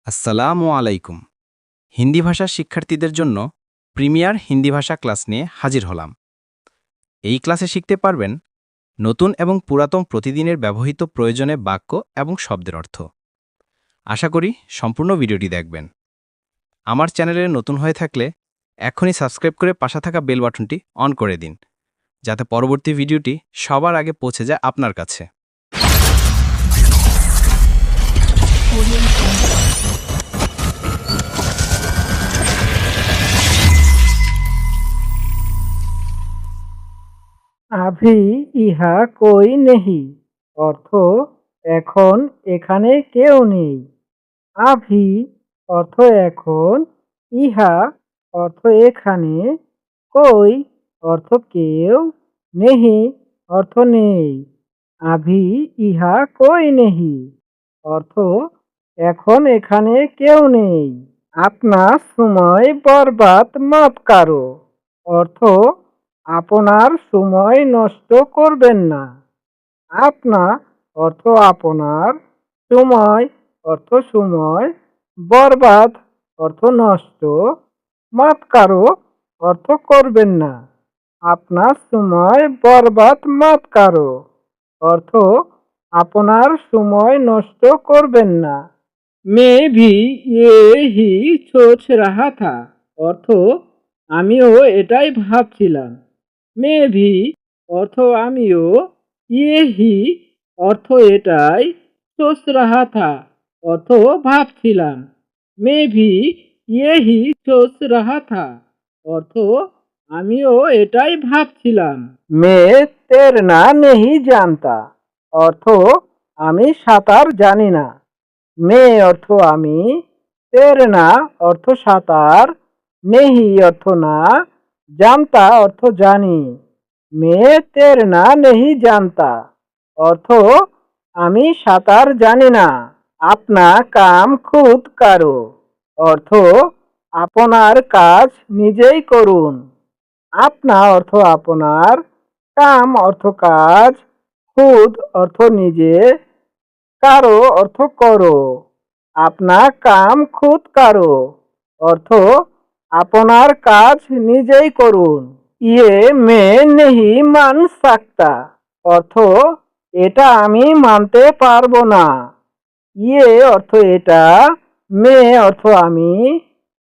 আসসালামু আলাইকুম। হিন্দি ভাষার শিক্ষার্থীদের জন্য প্রিমিয়ার হিন্দি ভাষা ক্লাস নিয়ে হাজির হলাম। এই ক্লাসে শিখতে পারবেন নতুন এবং পুরাতন প্রতিদিনের ব্যবহৃত প্রয়োজনে বাক্য এবং শব্দের অর্থ। আশা করি সম্পূর্ণ ভিডিওটি দেখবেন। আমার চ্যানেলে নতুন হয়ে থাকলে এখনই সাবস্ক্রাইব করে পাশে থাকা বেল বাটনটি অন করে দিন, যাতে পরবর্তী ভিডিওটি সবার আগে পৌঁছে যায় আপনার কাছে। আভি ইহা কই নেহি অর্থ এখন এখানে কেউ নেই। আভি অর্থ এখন, ইহা অর্থ এখানে, কই অর্থ কেউ, নেহি অর্থ নেই। আভি ইহা কই নেহি অর্থ এখন এখানে কেউ নেই। আপনার সময় বরবাদ মত কারো অর্থ আপনার সময় নষ্ট করবেন না। আপনা অর্থ আপনার, সময় অর্থ সময়, বরবাদ অর্থ নষ্ট, মত কারো অর্থ করবেন না। আপনার সময় বরবাদ মত কারো অর্থ আপনার সময় নষ্ট করবেন না। मैं भी यही सोच रहा था অর্থ আমিও এটাই ভাবছিলাম। मैं भी অর্থ আমিও, यही অর্থ এটাই, सोच रहा था অর্থ ভাবছিলাম। मैं भी यही सोच रहा था অর্থ আমিও এটাই ভাবছিলাম। मैं तैरना नहीं जानता অর্থ আমি সাঁতার জানি না। মে অর্থ আমি, তেরনা অর্থ সাঁতার, নেহি অর্থ না, জানতা অর্থ জানি। মে তেরনা নেহি জানতা অর্থ আমি সাঁতার জানি না। আপনা কাম খুদ কারো অর্থ আপনার কাজ নিজেই করুন। আপনা অর্থ আপনার, কাম অর্থ কাজ, খুদ অর্থ নিজে, কারো অর্থ করো। আপনা কাম খুদ কারো অর্থ আপনার কাজ নিজেই করুন। ইয়ে মে নেহি মান সাকতা অর্থ এটা আমি মানতে পারবো না। ইয়ে অর্থ এটা, মে অর্থ আমি,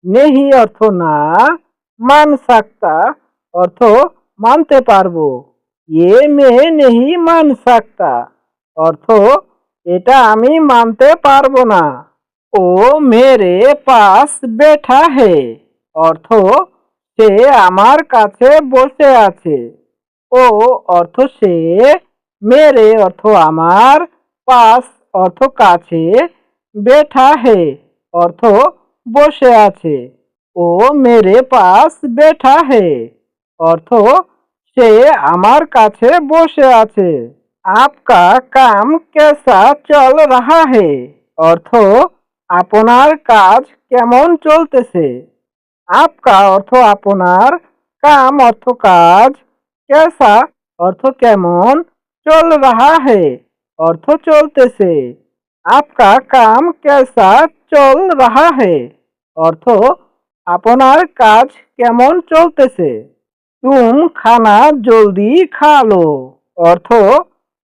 নেহি অর্থ না, মান সাকতা অর্থ মানতে পারবো। ইয়ে মে নেহি মান সাকতা অর্থ এটা আমি মানতে পারবো না। ও মেরে পাস বেঠা হে অর্থ সে আমার কাছে বসে আছে। ও অর্থ সে, মেরে অর্থ আমার, পাস অর্থ কাছে, বেঠা হে অর্থ বসে আছে। ও মেরে পাস বেঠা হে অর্থ সে আমার কাছে বসে আছে। আপকা কাম কেসা চল রাহা হে অর্থ আপনার কাজ কেমন চলতেছে। আপকা অর্থ আপনার, কাম অর্থ কাজ, কেসা অর্থ কেমন, চল রাহা হে অর্থ চলতেছে। আপকা কাম কেসা চল রাহা হে অর্থ আপনার কাজ কেমন চলতেছে। তুম খানা জলদি খা লো অর্থ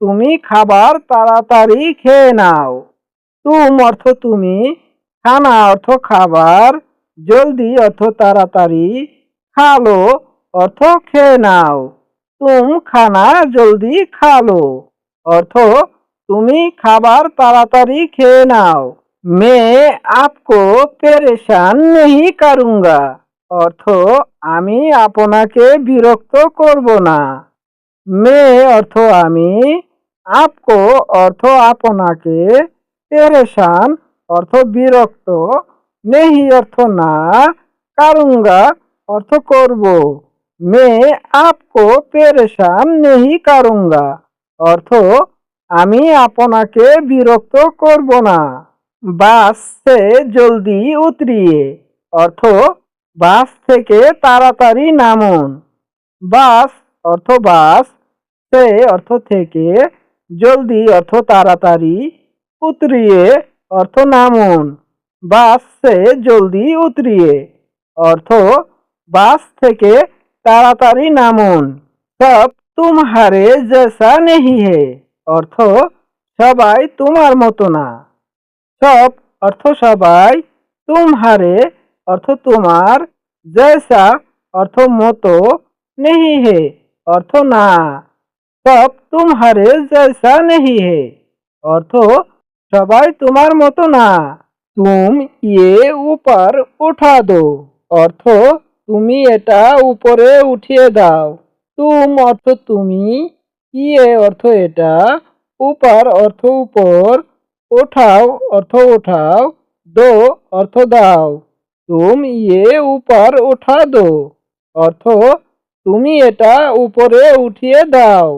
তুমি খাবার তাড়াতাড়ি খেয়ে নাও। তুম অর্থ তুমি, খানা অর্থ খাবার, জলদি অর্থ তাড়াতাড়ি, খালো অর্থ খেয়ে নাও। তুম খানা জলদি খালো অর্থ তুমি খাবার তাড়াতাড়ি খেয়ে নাও। মে আপকো পেরেশান নেহি করুঙ্গা অর্থ আমি আপনাকে বিরক্ত করব না। মে অর্থ আমি, আপকো অর্থ আপনাকে, পেরেশান অর্থ বিরক্ত, নেহি অর্থ না, কারুঙ্গা অর্থ করব। মে আপকো পেরেশান নেহি কারুঙ্গা অর্থ আমি আপনাকে বিরক্ত করব না। বাস সে জলদি উতরিয়ে অর্থ বাস থেকে তাড়াতাড়ি নামুন। বাস অর্থ বাস, সে অর্থ থেকে, জলদি অর্থ তাড়াতাড়ি, উতরিয়ে অর্থ নামুন। বাস সে জলদি উতরিয়ে অর্থ বাস থেকে তাড়াতাড়ি নামুন। সব তুমহারে জেসা নেহি হে অর্থ সবাই তোমার মতো না। সব অর্থ সবাই, তুমহারে অর্থ তোমার, জেসা অর্থ মতো, নেহি হে অর্থ না। সব তুমহারে জেসা নেহি হে অর্থ সবাই তোমার মতো না। তুম ইয়ে উপর উঠা দো অর্থ তুমি এটা উপরে উঠিয়ে দাও। তুম অর্থ তুমি, ইয়ে অর্থ এটা, উপর অর্থ উপর, ওঠাও অর্থ ওঠাও, দো অর্থ দাও। তুম ইয়ে উপর উঠা দো অর্থ তুমি এটা উপরে উঠিয়ে দাও।